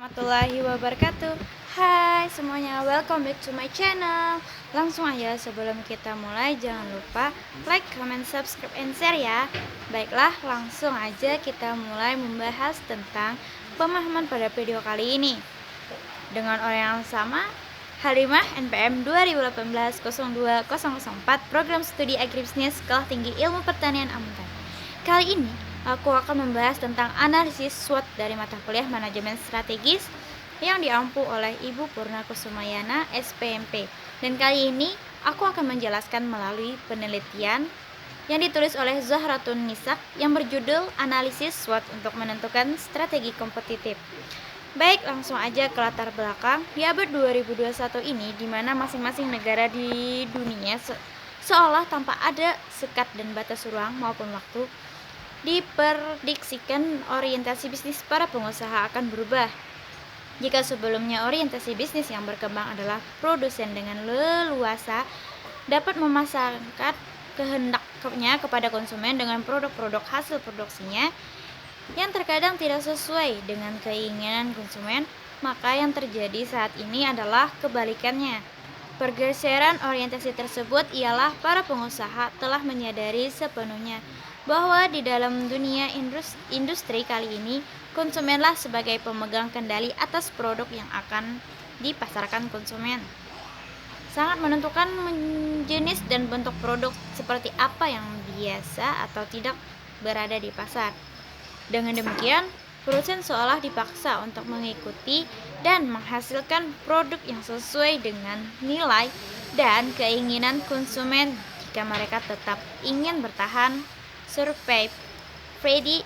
Warahmatullahi wabarakatuh. Hai semuanya, welcome back to my channel. Langsung aja sebelum kita mulai, jangan lupa like, comment, subscribe, and share ya. Baiklah, langsung aja kita mulai membahas tentang pemahaman pada video kali ini. Dengan orang yang sama, Halimah NPM 2018-02-004, Program Studi Agribisnis Sekolah Tinggi Ilmu Pertanian Amuntan. Kali ini aku akan membahas tentang analisis SWOT dari mata kuliah Manajemen Strategis yang diampu oleh Ibu Purna Kusumayana SPMP. Dan kali ini aku akan menjelaskan melalui penelitian yang ditulis oleh Zahratun Nisak yang berjudul Analisis SWOT untuk menentukan strategi kompetitif. Baik, langsung aja ke latar belakang. Di abad 2021 ini, di mana masing-masing negara di dunia seolah tanpa ada sekat dan batas ruang maupun waktu, diprediksikan orientasi bisnis para pengusaha akan berubah. Jika sebelumnya orientasi bisnis yang berkembang adalah produsen dengan leluasa dapat memasarkan kehendaknya kepada konsumen dengan produk-produk hasil produksinya yang terkadang tidak sesuai dengan keinginan konsumen, maka yang terjadi saat ini adalah kebalikannya. Pergeseran orientasi tersebut ialah para pengusaha telah menyadari sepenuhnya bahwa di dalam dunia industri kali ini, konsumenlah sebagai pemegang kendali atas produk yang akan dipasarkan konsumen. Sangat menentukan jenis dan bentuk produk seperti apa yang biasa atau tidak berada di pasar. Dengan demikian, produsen seolah dipaksa untuk mengikuti dan menghasilkan produk yang sesuai dengan nilai dan keinginan konsumen jika mereka tetap ingin bertahan. Survei Freddy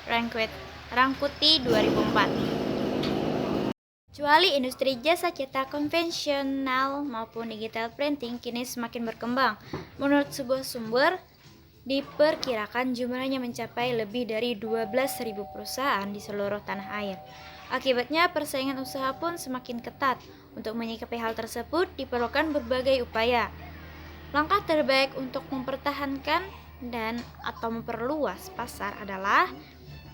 Rangkuti 2004. Kecuali industri jasa cetak konvensional maupun digital printing kini semakin berkembang. Menurut sebuah sumber, diperkirakan jumlahnya mencapai lebih dari 12.000 perusahaan di seluruh tanah air. Akibatnya persaingan usaha pun semakin ketat. Untuk menyikapi hal tersebut diperlukan berbagai upaya. Langkah terbaik untuk mempertahankan dan atau memperluas pasar adalah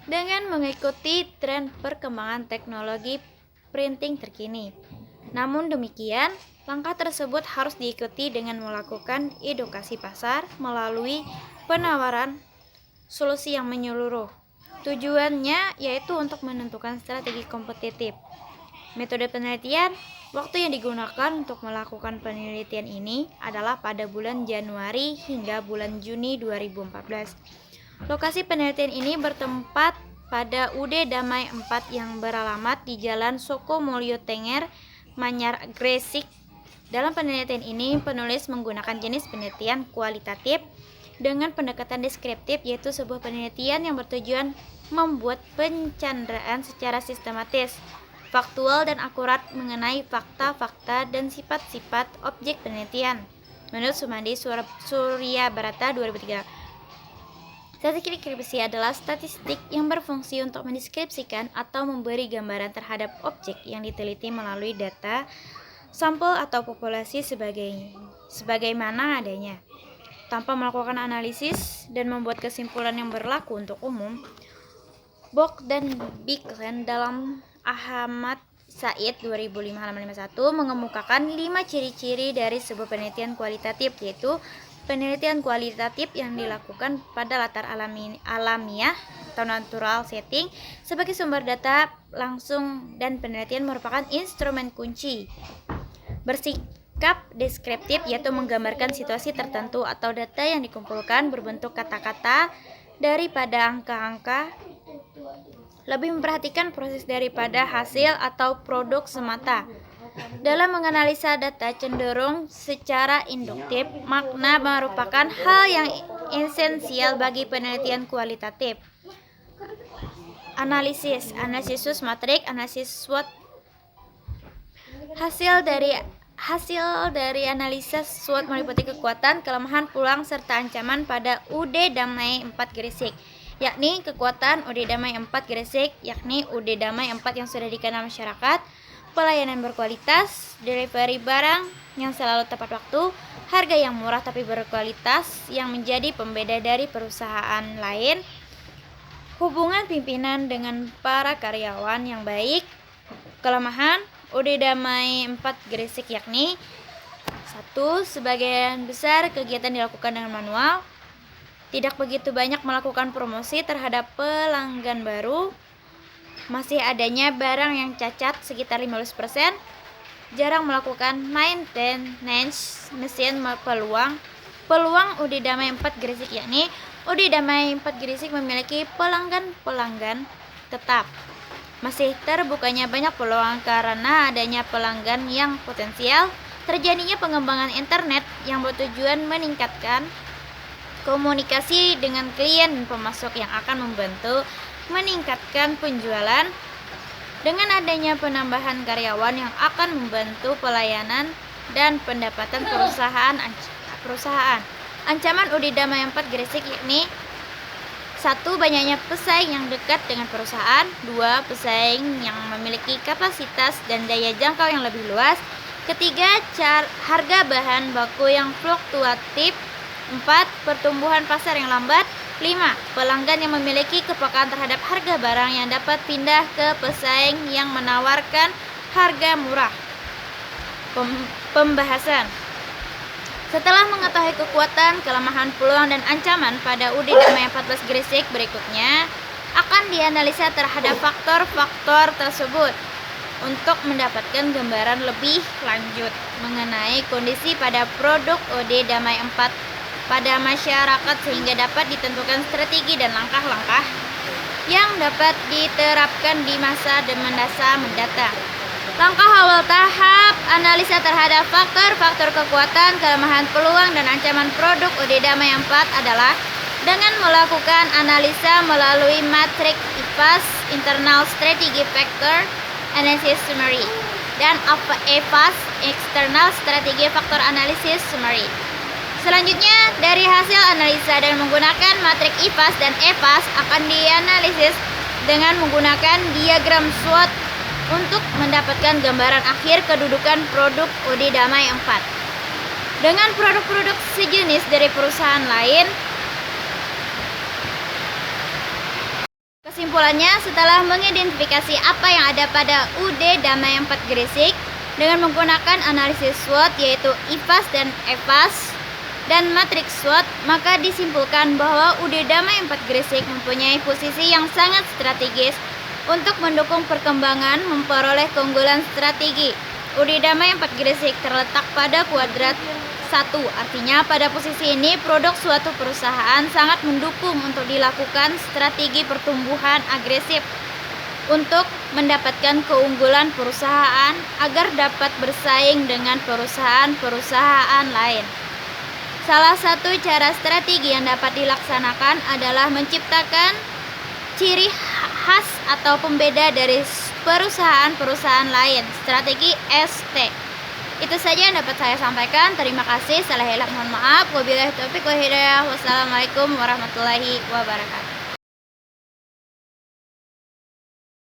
dengan mengikuti tren perkembangan teknologi printing terkini. Namun demikian, langkah tersebut harus diikuti dengan melakukan edukasi pasar melalui penawaran solusi yang menyeluruh. Tujuannya yaitu untuk menentukan strategi kompetitif. Metode penelitian, waktu yang digunakan untuk melakukan penelitian ini adalah pada bulan Januari hingga bulan Juni 2014. Lokasi penelitian ini bertempat pada UD Damai 4 yang beralamat di Jalan Soko Mulyo Tenger, Manyar, Gresik. Dalam penelitian ini, penulis menggunakan jenis penelitian kualitatif dengan pendekatan deskriptif, yaitu sebuah penelitian yang bertujuan membuat pencanderaan secara sistematis, faktual dan akurat mengenai fakta-fakta dan sifat-sifat objek penelitian. Menurut Sumandi Surya Barata 2003, statistik deskripsi adalah statistik yang berfungsi untuk mendeskripsikan atau memberi gambaran terhadap objek yang diteliti melalui data, sampel atau populasi sebagaimana adanya, tanpa melakukan analisis dan membuat kesimpulan yang berlaku untuk umum. Bock dan Bicklin dalam Ahmad Said 2005 halaman 51 mengemukakan 5 ciri-ciri dari sebuah penelitian kualitatif, yaitu penelitian kualitatif yang dilakukan pada latar alamiah atau natural setting sebagai sumber data langsung, dan penelitian merupakan instrumen kunci. Bersikap deskriptif yaitu menggambarkan situasi tertentu atau data yang dikumpulkan berbentuk kata-kata daripada angka-angka, lebih memperhatikan proses daripada hasil atau produk semata. Dalam menganalisa data cenderung secara induktif, makna merupakan hal yang esensial bagi penelitian kualitatif. Analisis matrik, analisis SWOT. Hasil dari analisa SWOT meliputi kekuatan, kelemahan, peluang, serta ancaman pada UD Damai 4 Gresik, yakni kekuatan UD Damai 4 Gresik, yakni UD Damai 4 yang sudah dikenal masyarakat, pelayanan berkualitas, delivery barang yang selalu tepat waktu, harga yang murah tapi berkualitas yang menjadi pembeda dari perusahaan lain, hubungan pimpinan dengan para karyawan yang baik, Kelemahan UD Damai 4 Gresik yakni: 1. Sebagian besar kegiatan dilakukan dengan manual. Tidak begitu banyak melakukan promosi terhadap pelanggan baru. Masih adanya barang yang cacat sekitar 15%. Jarang melakukan maintenance mesin. Peluang UD Damai 4 Gresik yakni: UD Damai 4 Gresik memiliki pelanggan tetap. Masih terbukanya banyak peluang karena adanya pelanggan yang potensial, terjadinya pengembangan internet yang bertujuan meningkatkan komunikasi dengan klien dan pemasok yang akan membantu meningkatkan penjualan. Dengan adanya penambahan karyawan yang akan membantu pelayanan dan pendapatan perusahaan. Ancaman UD Damai 4 Gresik yakni: 1. Banyaknya pesaing yang dekat dengan perusahaan. 2. Pesaing yang memiliki kapasitas dan daya jangkau yang lebih luas. Ketiga, harga bahan baku yang fluktuatif. 4. Pertumbuhan pasar yang lambat. 5. Pelanggan yang memiliki kepekaan terhadap harga barang yang dapat pindah ke pesaing yang menawarkan harga murah. Pembahasan. Setelah mengetahui kekuatan, kelemahan, peluang, dan ancaman pada UD Damai 14 Gresik, berikutnya akan dianalisa terhadap faktor-faktor tersebut untuk mendapatkan gambaran lebih lanjut mengenai kondisi pada produk UD Damai 4 pada masyarakat sehingga dapat ditentukan strategi dan langkah-langkah yang dapat diterapkan di masa mendatang. Langkah awal tahap analisa terhadap faktor-faktor kekuatan, kelemahan, peluang, dan ancaman produk UD Damai 4 adalah dengan melakukan analisa melalui matriks IFAS (Internal Strategy Factor Analysis Summary) dan EFAS (External Strategy Factor Analysis Summary). Selanjutnya, dari hasil analisa dan menggunakan matriks IFAS dan EFAS akan dianalisis dengan menggunakan diagram SWOT untuk mendapatkan gambaran akhir kedudukan produk UD Damai 4 dengan produk-produk sejenis dari perusahaan lain. Kesimpulannya, setelah mengidentifikasi apa yang ada pada UD Damai 4 Gresik dengan menggunakan analisis SWOT yaitu IFAS dan EFAS dan matriks SWOT, maka disimpulkan bahwa UD Damai 4 Gresik mempunyai posisi yang sangat strategis untuk mendukung perkembangan memperoleh keunggulan strategi. UD Damai 4 Gresik terletak pada kuadrat 1, artinya pada posisi ini produk suatu perusahaan sangat mendukung untuk dilakukan strategi pertumbuhan agresif untuk mendapatkan keunggulan perusahaan agar dapat bersaing dengan perusahaan-perusahaan lain. Salah satu cara strategi yang dapat dilaksanakan adalah menciptakan ciri khas atau pembeda dari perusahaan-perusahaan lain, strategi ST. Itu saja yang dapat saya sampaikan. Terima kasih. Salah hilaf mohon maaf. Wabillahi taufiq wal hidayah. Wassalamualaikum warahmatullahi wabarakatuh.